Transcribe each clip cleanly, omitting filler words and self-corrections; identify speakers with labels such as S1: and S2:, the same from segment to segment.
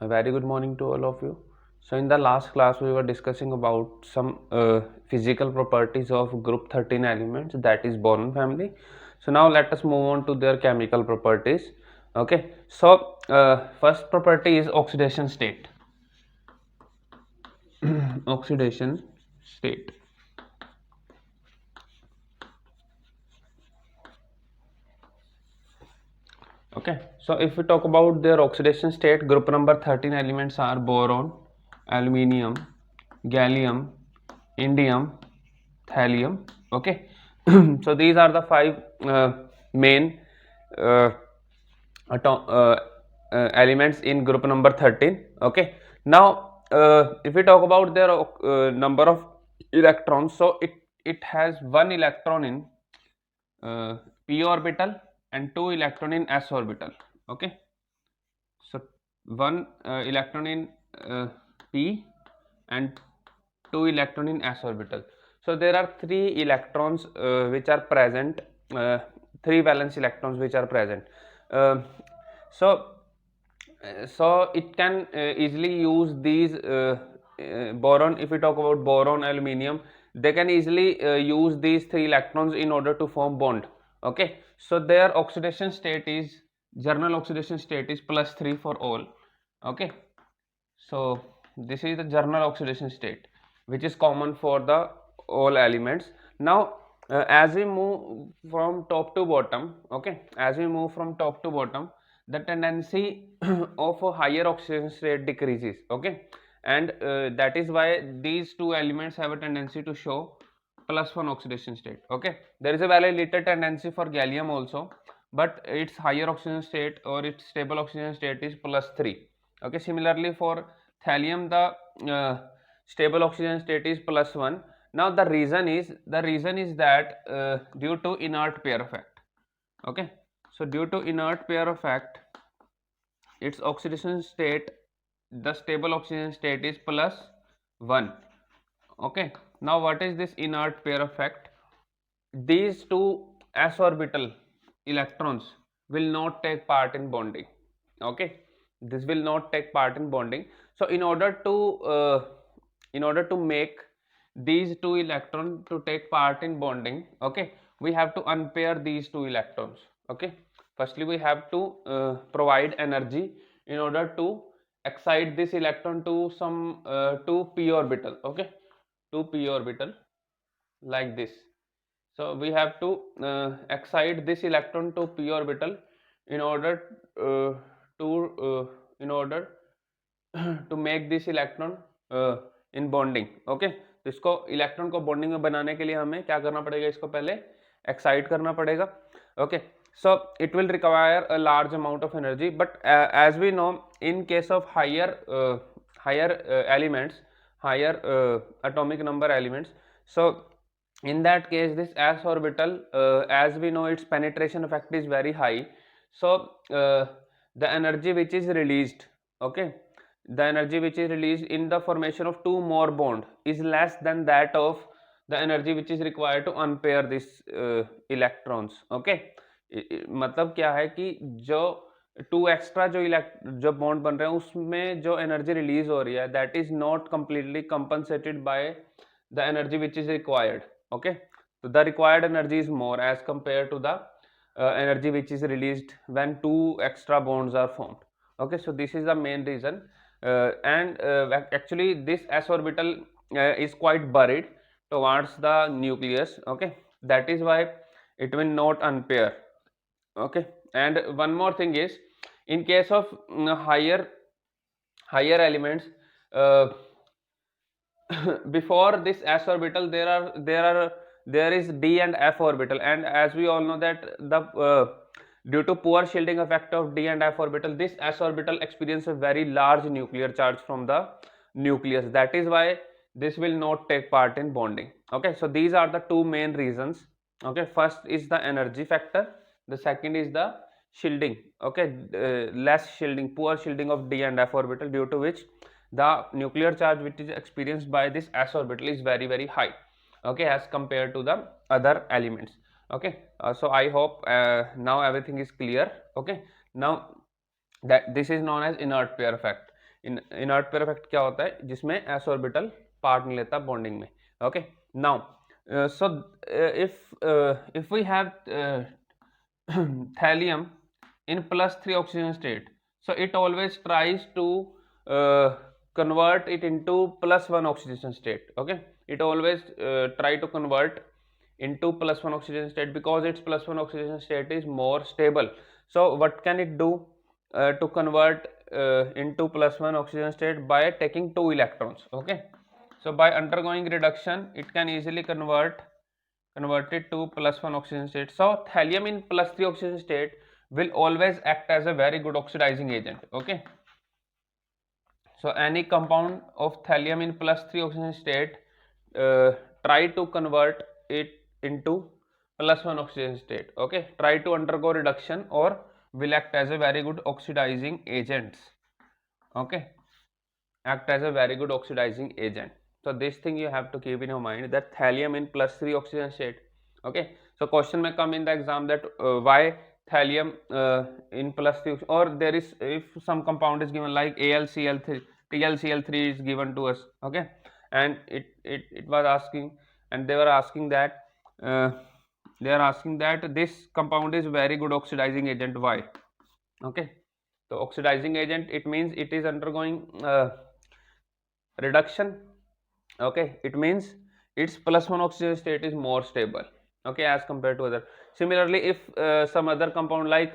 S1: A very good morning to all of you. So in the last class we were discussing about some physical properties of group 13 elements, that is boron family. So now let us move on to their chemical properties. Okay, so first property is oxidation state. Oxidation state. Okay, so if we talk about their oxidation state, group number 13 elements are boron, aluminium, gallium, indium, thallium. Okay, so these are the five main uh, elements in group number 13. Okay, now if we talk about their number of electrons, so it has one electron in p orbital and two electron in s orbital. Okay, so one electron in p and two electron in s orbital. So there are three electrons which are present, three valence electrons which are present. Uh, so so it can easily use these boron. If we talk about boron, aluminium, they can easily use these three electrons in order to form bond. Okay, so their oxidation state is, general oxidation state is +3 for all. Okay, so this is the general oxidation state which is common for the all elements. Now as we move from top to bottom, okay, as we move from top to bottom, the tendency of a higher oxidation state decreases. Okay, and that is why these two elements have a tendency to show +1 oxidation state. Okay, there is a very little tendency for gallium also, but its higher oxidation state or its stable oxidation state is +3. Okay, similarly for thallium, the stable oxygen state is +1. Now the reason is that due to inert pair effect. Okay, so due to inert pair effect, its oxidation state, the stable oxygen state is +1. Okay, now what is this inert pair effect? These two s orbital electrons will not take part in bonding. Okay, this will not take part in bonding. So in order to make these two electrons to take part in bonding, okay, we have to unpair these two electrons. Okay, firstly we have to provide energy in order to excite this electron to some to p orbital. Okay, to p orbital, like this. So we have to excite this electron to p orbital in order to in order to make this electron in bonding. Okay, तो इसको electron को bonding में बनाने के लिए हमें क्या करना पड़ेगा, इसको पहले एक्साइट करना पड़ेगा. Okay, so it will require a large amount of energy, but as we know, in case of higher elements, higher atomic number elements, so in that case this s orbital, as we know, its penetration effect is very high. So the energy which is released, okay, the energy which is released in the formation of two more bond is less than that of the energy which is required to unpair this electrons. Okay, मतलब क्या है कि जो to extra जो bond बन रहे हैं उसमें जो एनर्जी रिलीज हो रही है, that is not completely compensated by the energy which is required. Okay, so the required energy is more as compared to the energy which is released when two extra bonds are formed. Okay, so this is the main reason, and actually this s orbital is quite buried towards the nucleus. Okay, that is why it will not unpair. Okay, and one more thing is, in case of higher elements, uh, before this s orbital there is d and f orbital, and as we all know that the due to poor shielding effect of d and f orbital, this s orbital experience a very large nuclear charge from the nucleus. That is why this will not take part in bonding. Okay, so these are the two main reasons. Okay, first is the energy factor, the second is the shielding. Okay, less shielding, poor shielding of d and f orbital, due to which the nuclear charge which is experienced by this s orbital is very high. Okay, as compared to the other elements. Okay, so I hope now everything is clear. Okay, now that this is known as inert pair effect. Inert pair effect क्या होता है, जिसमें s orbital part नहीं लेता bonding में. Okay, now so if we have thallium in +3 oxygen state, so it always tries to convert it into +1 oxidation state. Okay, it always try to convert into +1 oxygen state because its +1 oxidation state is more stable. So what can it do to convert into +1 oxygen state? By taking 2 electrons. Okay, so by undergoing reduction it can easily converted to +1 oxygen state. So thallium in +3 oxygen state will always act as a very good oxidizing agent. Okay, so any compound of thallium in +3 oxygen state try to convert it into +1 oxygen state. Okay, try to undergo reduction or will act as a very good oxidizing agents. Okay, act as a very good oxidizing agent. So this thing you have to keep in your mind, that thallium in +3 oxygen state. Okay, so question may come in the exam that why thallium in +3, or there is, if some compound is given like AlCl3, TlCl3 is given to us. Okay, and it was asking, and they were asking that this compound is very good oxidizing agent. Why? Okay, so oxidizing agent, it means it is undergoing reduction. Okay, it means its +1 oxygen state is more stable. Okay, as compared to other. Similarly, if some other compound like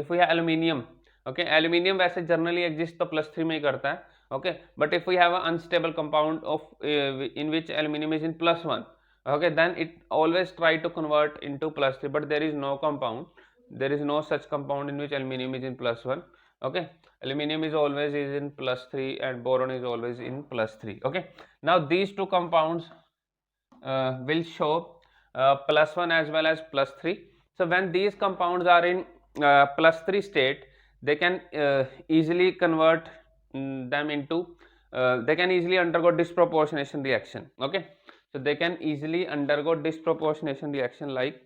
S1: if we have aluminium. Okay, aluminium वैसे generally exist तो +3 में ही करता है. Okay, but if we have an unstable compound of in which aluminium is in +1, okay, then it always try to convert into +3, but there is no such compound in which aluminium is in +1. Okay, aluminium is always in +3 and boron is always in +3. Okay, now these two compounds will show +1 as well as +3. So when these compounds are in +3 state, they can easily convert them into they can easily undergo disproportionation reaction. Okay, so they can easily undergo disproportionation reaction like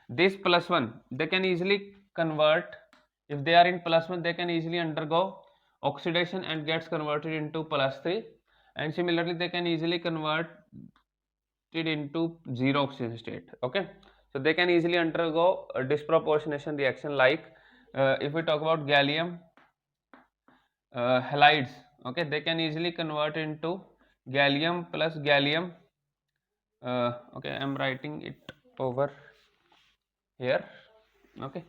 S1: this +1, they can easily convert. If they are in +1, they can easily undergo oxidation and gets converted into +3, and similarly they can easily convert it into 0 oxygen state. Okay, so they can easily undergo a disproportionation reaction like if we talk about gallium halides. Okay, they can easily convert into gallium plus gallium. Okay, I am writing it over here. Okay,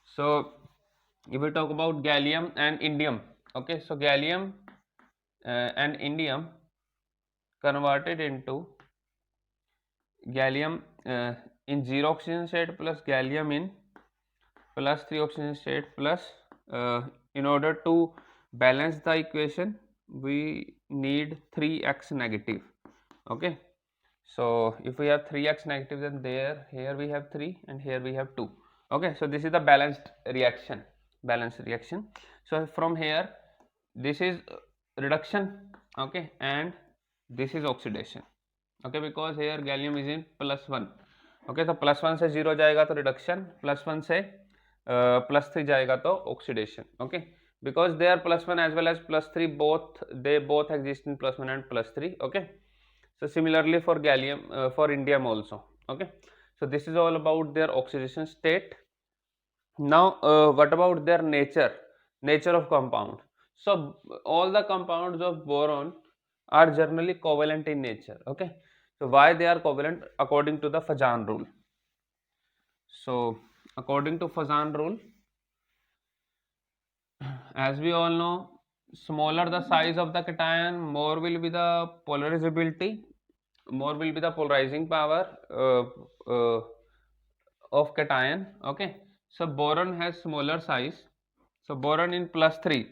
S1: so if we talk about gallium and indium, okay, so gallium and indium converted into gallium in 0 oxygen state plus gallium in +3 oxygen state plus in order to balance the equation we need 3x negative. Okay, so if we have 3x negative, then here we have 3 and here we have 2. Okay, so this is the balanced reaction. So from here this is reduction. Okay, and this is oxidation. Okay, because here gallium is in +1. Okay, तो +1 से 0 जाएगा तो reduction, +1 से +3 जाएगा तो oxidation. Okay, because they are +1 as well as +3, they both exist in +1 and +3. Okay, so similarly for gallium, for indium also. Okay, so this is all about their oxidation state. Now what about their nature of compound? So all the compounds of boron are generally covalent in nature. Okay, so why they are covalent? According to the Fajan rule. So according to Fajan rule, as we all know, smaller the size of the cation, more will be the polarizability, more will be the polarizing power of cation. Okay, so boron has smaller size. So boron in +3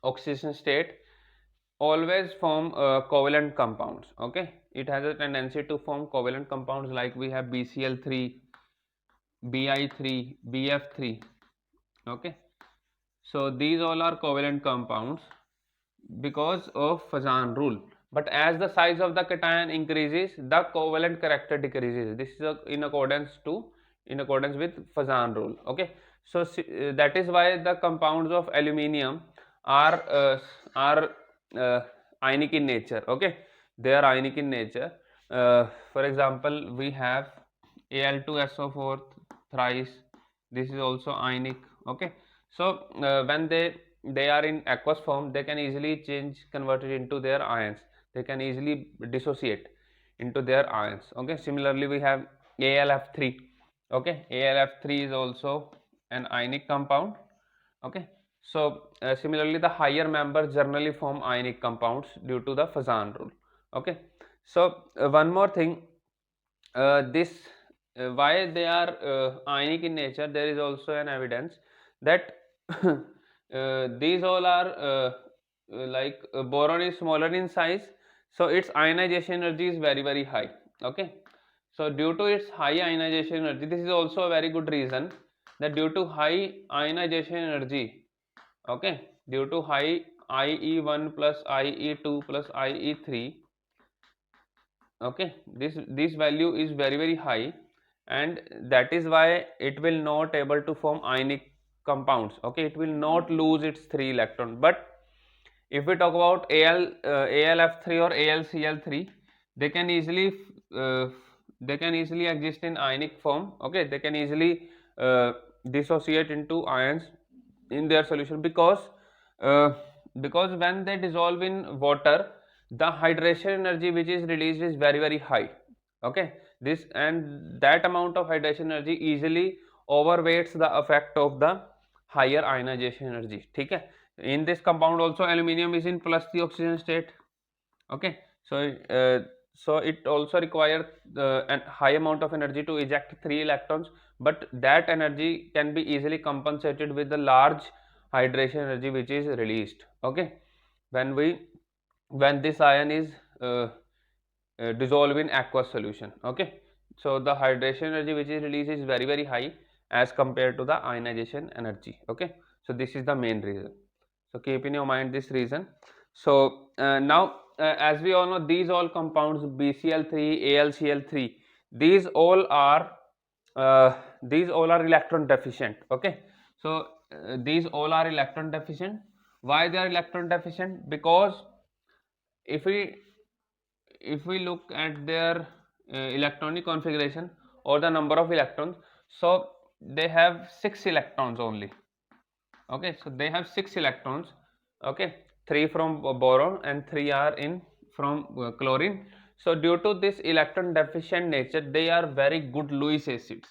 S1: oxidation state always form covalent compounds. Okay, it has a tendency to form covalent compounds like we have BCl3, Bi3, Bf3. Okay, so these all are covalent compounds because of Fajan rule. But as the size of the cation increases, the covalent character decreases. This is in accordance with Fajan rule. Okay, so that is why the compounds of aluminium are ionic in nature. Okay, they are ionic in nature. For example, we have Al2SO4 thrice. This is also ionic. Okay, so when they are in aqueous form, they can easily change converted into their ions. They can easily dissociate into their ions. Okay, similarly we have AlF3. Okay, AlF3 is also an ionic compound. Okay, so similarly the higher members generally form ionic compounds due to the Fazan rule. Okay, so one more thing, this why they are ionic in nature, there is also an evidence that these all are boron is smaller in size, so its ionization energy is very high. Okay, so due to its high ionization energy, this is also a very good reason that due to high ionization energy, okay, due to high IE1 plus IE2 plus IE3, okay, this value is very high, and that is why it will not able to form ionic compounds. Okay, it will not lose its 3 electron. But if we talk about AlF3 or AlCl3, they can easily uh, exist in ionic form. Okay, they can easily dissociate into ions in their solution, uh, because when they dissolve in water, the hydration energy which is released is very high. Okay, this and that amount of hydration energy easily overweights the effect of the higher ionization energy. ठीक है, in this compound also aluminum is in plus the oxygen state. Okay, so it also requires a high amount of energy to eject 3 electrons, but that energy can be easily compensated with the large hydration energy which is released. Okay, when this ion is dissolved in aqueous solution. Okay, so the hydration energy which is released is very high as compared to the ionization energy. Okay, so this is the main reason. So keep in your mind this reason. So now as we all know, these all compounds BCl3, AlCl3, these all are electron deficient. Okay, so these all are electron deficient. Why they are electron deficient? Because if we look at their electronic configuration or the number of electrons, so they have 6 electrons only. Okay, so they have 6 electrons. Okay, 3 from boron and 3 are in from chlorine. So due to this electron deficient nature, they are very good Lewis acids.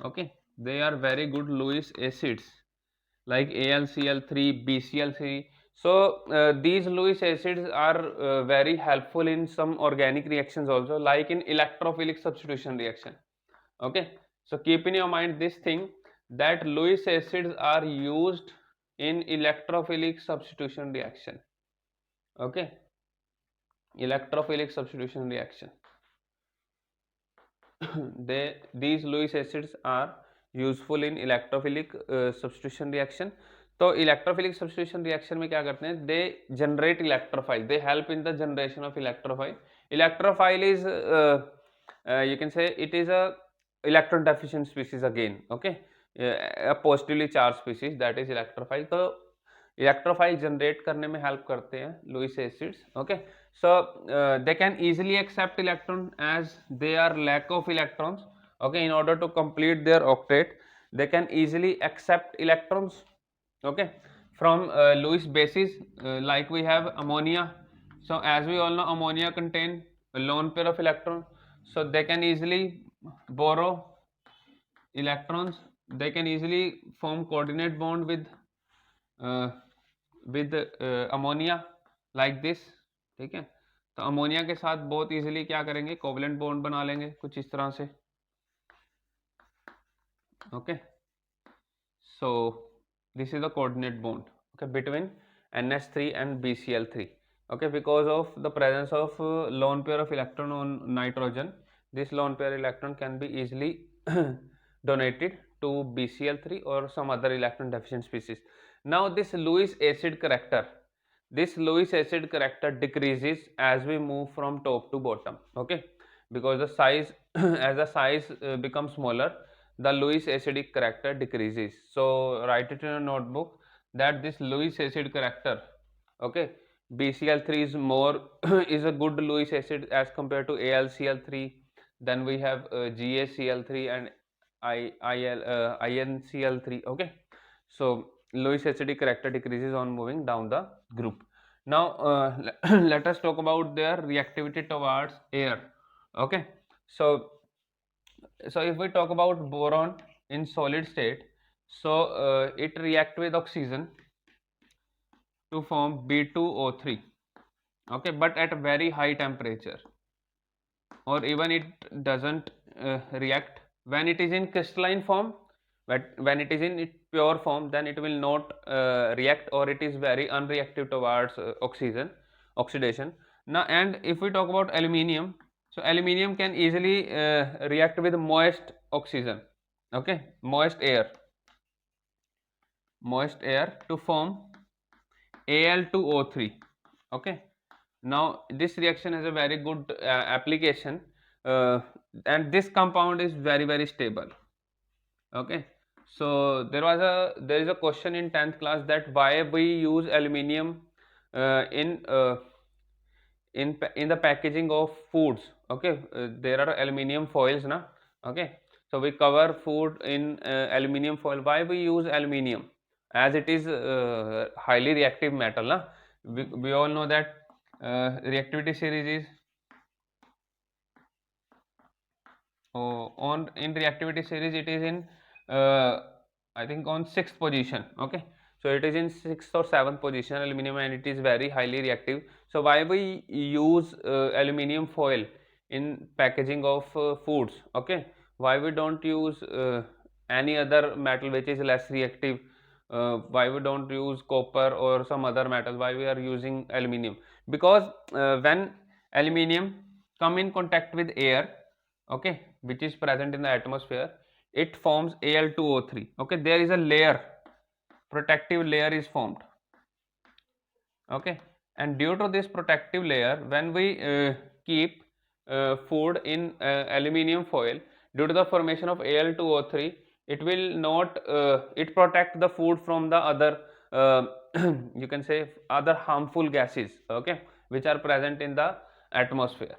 S1: Okay, they are very good Lewis acids like AlCl3, BCl3. So these Lewis acids are very helpful in some organic reactions also, like in electrophilic substitution reaction. Okay, so keep in your mind this thing, that Lewis acids are used in electrophilic substitution reaction. Okay, electrophilic substitution reaction. These Lewis acids are useful in electrophilic substitution reaction. तो electrophilic substitution reaction में क्या करते हैं, they generate electrophile, they help in the generation of electrophile. Electrophile is you can say it is a electron deficient species again. Okay, a positively charged species, that is electrophile. तो electrophile generate करने में help करते हैं Lewis acids. Okay, so they can easily accept electron as they are lack of electrons. Okay, in order to complete their octet, they can easily accept electrons. Okay, from Lewis bases, like we have ammonia. So as we all know, ammonia contain a lone pair of electrons, so they can easily borrow electrons. They can easily form coordinate bond uh, with ammonia like this. ठीक है, तो ammonia के साथ बहुत easily क्या करेंगे, covalent bond बना लेंगे कुछ इस तरह से. Okay, so this is the coordinate bond, okay, between NH3 and BCl3. Okay, because of the presence of lone pair of electron on nitrogen, this lone pair electron can be easily donated to BCl3 or some other electron deficient species. Now this Lewis acid character, decreases as we move from top to bottom. Okay, because the size as the size becomes smaller, the Lewis acidic character decreases. So write it in a notebook. that this Lewis acid character, okay, BCl3 is more is a good Lewis acid as compared to AlCl3. Then we have GaCl3 and INCl3. Okay, so Lewis acidic character decreases on moving down the group. Now let us talk about their reactivity towards air. Okay, so if we talk about boron in solid state, so it react with oxygen to form B2O3. Okay, but at a very high temperature, or even it doesn't react when it is in crystalline form. But when it is in its pure form, then it will not react, or it is very unreactive towards oxidation. Now, and if we talk about aluminium, so aluminium can easily react with moist oxygen, okay, moist air to form Al2O3. Okay, now this reaction has a very good application, uh, and this compound is very stable. Okay, so there is a question in 10th class that why we use aluminium uh, in uh, in the packaging of foods. Okay, there are aluminium foils na. Okay, so we cover food in aluminium foil. Why we use aluminium? As it is highly reactive metal na. We all know that reactivity series is on in reactivity series it is in uh, I think on 6th position. Okay, so it is in 6th or 7th position aluminum, and it is very highly reactive. So why we use aluminium foil in packaging of foods? Okay, why we don't use any other metal which is less reactive? Why we don't use copper or some other metal? Why we are using aluminium? Because when aluminium come in contact with air, okay, which is present in the atmosphere, it forms Al2O3. Okay, there is a layer, protective layer is formed. Okay, and due to this protective layer, when we keep food in aluminium foil, due to the formation of Al2O3, it will not it protect the food from the other uh, you can say other harmful gases, okay, which are present in the atmosphere.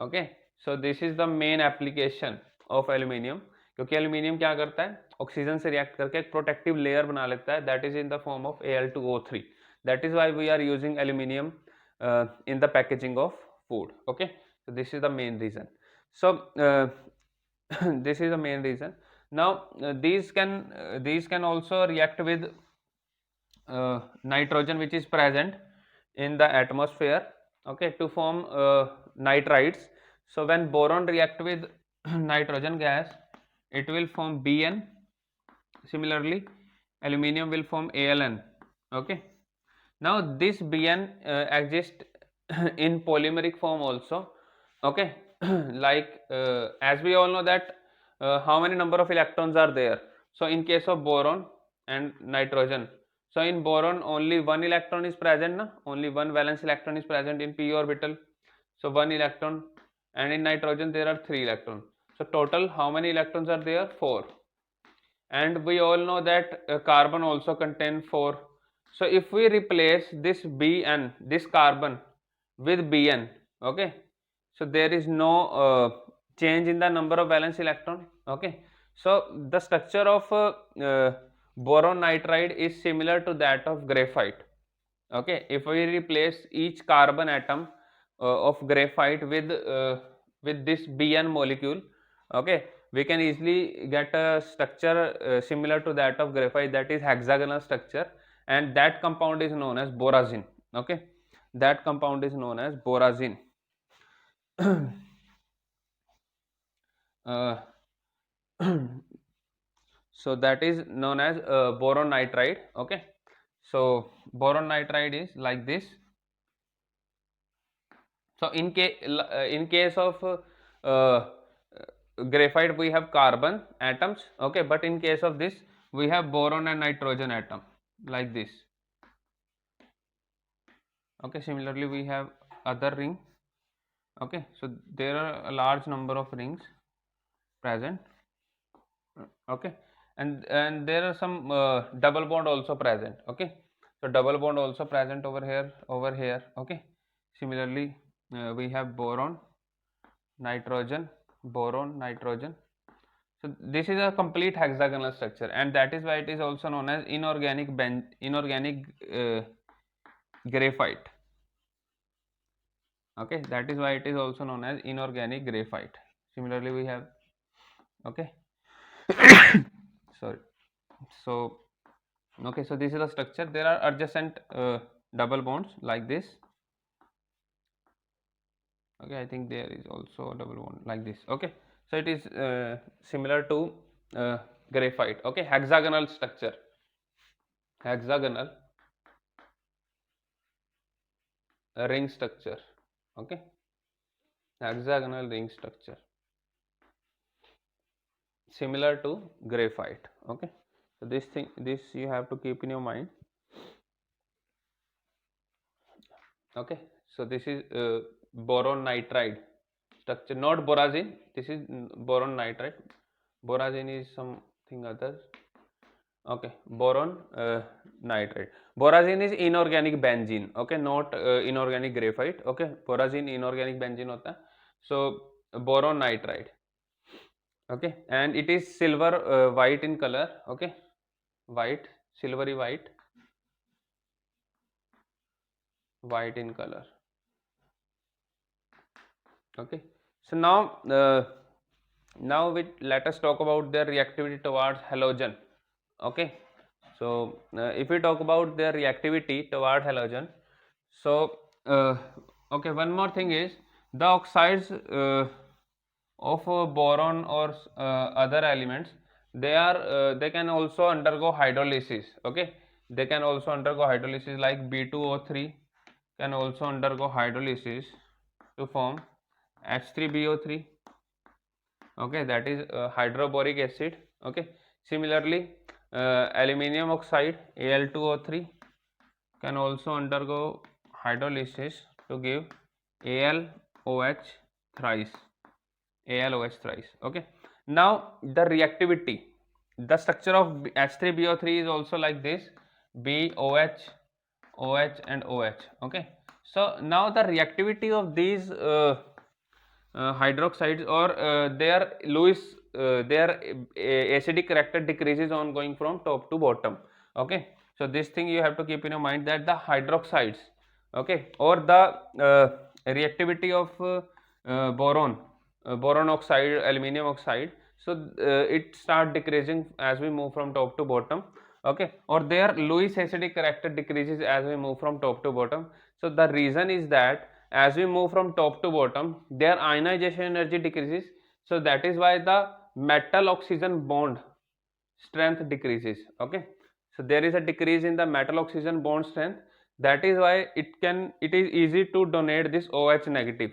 S1: Okay, so this is the main application of aluminium. क्योंकि aluminium क्या करता है, oxygen से react करके एक protective layer बना लेता है, that is in the form of Al2O3. That is why we are using aluminium in the packaging of food. Okay, so this is the main reason. So this is the main reason. Now these can also react with nitrogen which is present in the atmosphere, okay, to form nitrides. So when boron react with nitrogen gas, it will form Bn. Similarly, aluminium will form Aln. Okay, now this Bn exists in polymeric form also. Okay, like as we all know that how many number of electrons are there. So in case of boron and nitrogen, so in boron only one electron is present na? Only one valence electron is present in p orbital, so one electron. And in nitrogen there are 3 electrons, so total how many electrons are there? 4. And we all know that carbon also contain 4. So if we replace this Bn, this carbon, with Bn, okay, so there is no change in the number of valence electron. Okay, so the structure of boron nitride is similar to that of graphite. Okay, if we replace each carbon atom of graphite with this Bn molecule, okay, we can easily get a structure similar to that of graphite, that is hexagonal structure, and that compound is known as borazine. Okay, that compound is known as borazine. uh, so that is known as boron nitride. Okay, so boron nitride is like this. So in case of graphite we have carbon atoms, okay, but in case of this we have boron and nitrogen atom like this. Okay, similarly we have other ring. Okay, so there are a large number of rings present. Okay, and there are some double bond also present. Okay, so double bond also present over here. Okay, similarly we have boron, nitrogen, boron, nitrogen. So this is a complete hexagonal structure, and that is why it is also known as inorganic graphite. Okay, that is why it is also known as inorganic graphite. Similarly we have, okay, sorry. So okay, so this is the structure. There are adjacent double bonds like this. Okay, I think there is also a double bond like this. Okay, so it is similar to graphite. Okay, hexagonal structure, hexagonal ring structure. Okay, hexagonal ring structure similar to graphite. Okay, so this you have to keep in your mind. Okay, so this is boron nitride structure, not borazine. This is boron nitride. Borazine is something other. Okay, boron nitride. Borazine is inorganic benzene. Okay, not inorganic graphite. Okay, borazine inorganic benzene hota hai. So boron nitride. Okay, and it is silver white in color. Okay, white, silvery white, white in color. Okay, so now let us talk about their reactivity towards halogen. Okay, so if we talk about their reactivity toward halogen, so okay, one more thing is the oxides of boron or other elements, they can also undergo hydrolysis. Okay, they can also undergo hydrolysis, like B2O3 can also undergo hydrolysis to form H3BO3. Okay, that is hydroboric acid. Okay, similarly aluminium oxide Al2O3 can also undergo hydrolysis to give AlOH thrice. AlOH thrice. Okay, now the reactivity, the structure of H3BO3 is also like this: BOH, OH and OH. Okay, so now the reactivity of these hydroxides, or their acidic character decreases on going from top to bottom. Okay, so this thing you have to keep in your mind, that the hydroxides, okay, or the reactivity of boron oxide, aluminium oxide, so it start decreasing as we move from top to bottom. Okay, or their Lewis acidic character decreases as we move from top to bottom. So the reason is that as we move from top to bottom, their ionization energy decreases, so that is why the metal oxygen bond strength decreases. Okay, so there is a decrease in the metal oxygen bond strength. That is why it is easy to donate this OH negative,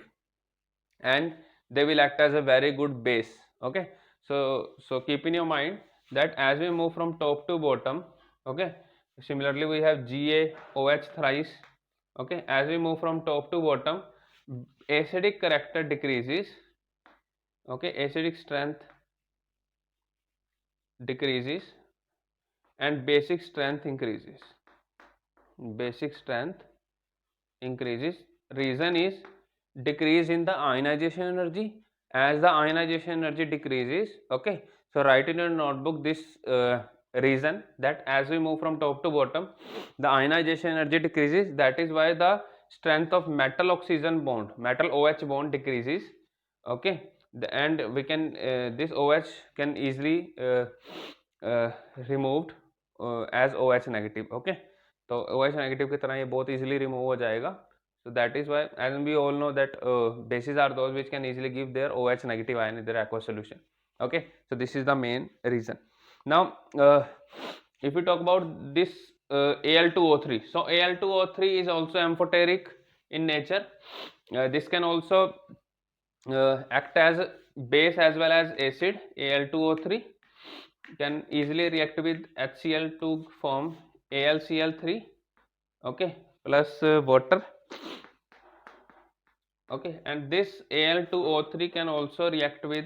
S1: and they will act as a very good base. Okay, so keep in your mind that as we move from top to bottom, okay, similarly we have GaOH thrice. Okay, as we move from top to bottom, acidic character decreases. Okay, acidic strength decreases and basic strength increases. Basic strength increases. Reason is decrease in the ionization energy. As the ionization energy decreases, okay, so write in your notebook this reason, that as we move from top to bottom, the ionization energy decreases. That is why the strength of metal oxygen bond, metal OH bond decreases. Okay, and we can this OH can easily removed as OH negative. Okay, तो OH negative की तरह ये बहुत easily remove हो जाएगा. So that is why, as we all know that bases are those which can easily give their OH negative ion in their aqueous solution. Okay, so this is the main reason. Now if we talk about this Al2O3, so Al2O3 is also amphoteric in nature. This can also act as base as well as acid. Al2O3 can easily react with HCl to form AlCl3. Okay, plus water. Okay, and this Al2O3 can also react with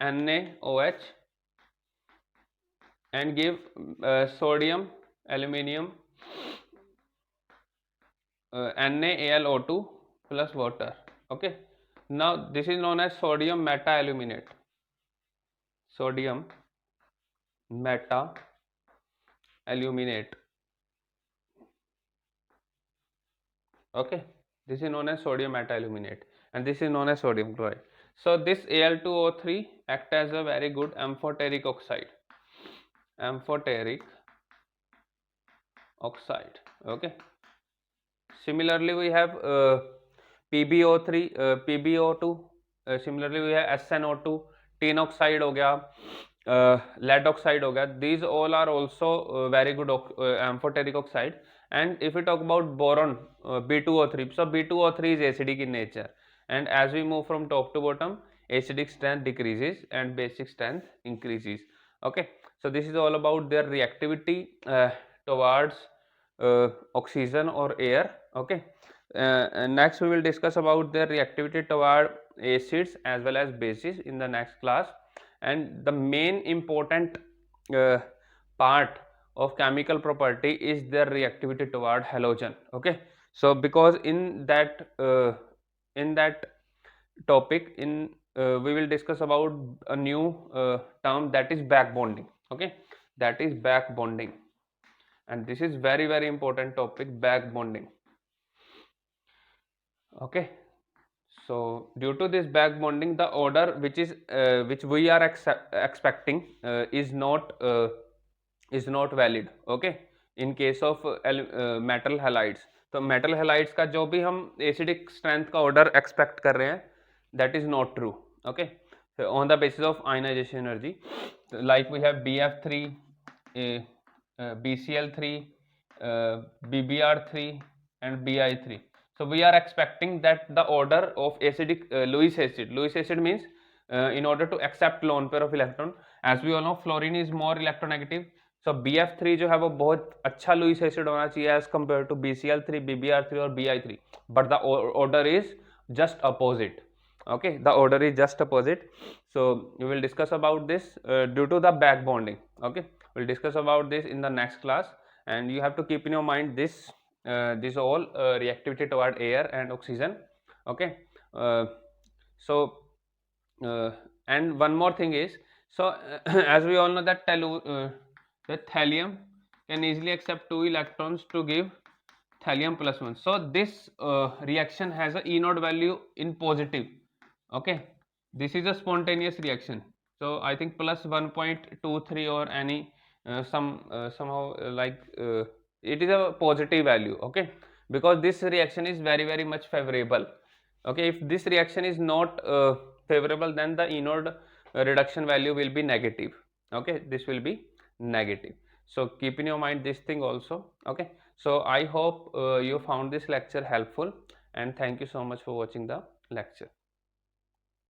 S1: NaOH and give sodium, aluminium, NaAlO2 plus water. Okay, now this is known as sodium meta aluminate. Sodium meta aluminate. Okay, this is known as sodium meta aluminate, and this is known as sodium chloride. So this Al2O3 act as a very good amphoteric oxide. Amphoteric oxide. Okay, similarly we have PbO3, PbO2, similarly we have SnO2, tin oxide हो गया, lead oxide हो गया. These all are also very good amphoteric oxide. And if we talk about boron, B2O3, so B2O3 is acidic in nature, and as we move from top to bottom, acidic strength decreases and basic strength increases. Okay, so this is all about their reactivity towards oxygen or air. Okay, and next we will discuss about their reactivity toward acids as well as bases in the next class. And the main important part of chemical property is their reactivity toward halogen. Okay, so because in that topic we will discuss about a new term, that is back bonding. Okay, that is back bonding, and this is very very important topic, back bonding. Okay, so due to this back bonding, the order which we are expecting is not valid. Okay, in case of metal halides, तो metal halides का जो भी हम acidic strength का order expect कर रहे हैं, that is not true. Okay, so on the basis of ionization energy, like we have BF3, BCl3, BBr3 and Bi3. So we are expecting that the order of acidic Lewis acid means in order to accept lone pair of electron, as we all know fluorine is more electronegative, so BF3 जो है वो बहुत अच्छा Lewis acid होना चाहिए as compared to BCl3, BBr3 और Bi3, but the order is just opposite. Okay, the order is just opposite. So we will discuss about this due to the back bonding. Okay, we'll discuss about this in the next class, and you have to keep in your mind this all reactivity toward air and oxygen. Okay, so and one more thing is, so as we all know that that thallium can easily accept 2 electrons to give thallium plus 1. So this reaction has a E naught value in positive. Okay, this is a spontaneous reaction, so I think plus 1.23 or any somehow like it is a positive value. Okay, because this reaction is very very much favorable. Okay, if this reaction is not favorable, then the E naught reduction value will be negative. Okay, this will be negative. So keep in your mind this thing also. Okay, so I hope you found this lecture helpful, and thank you so much for watching the lecture.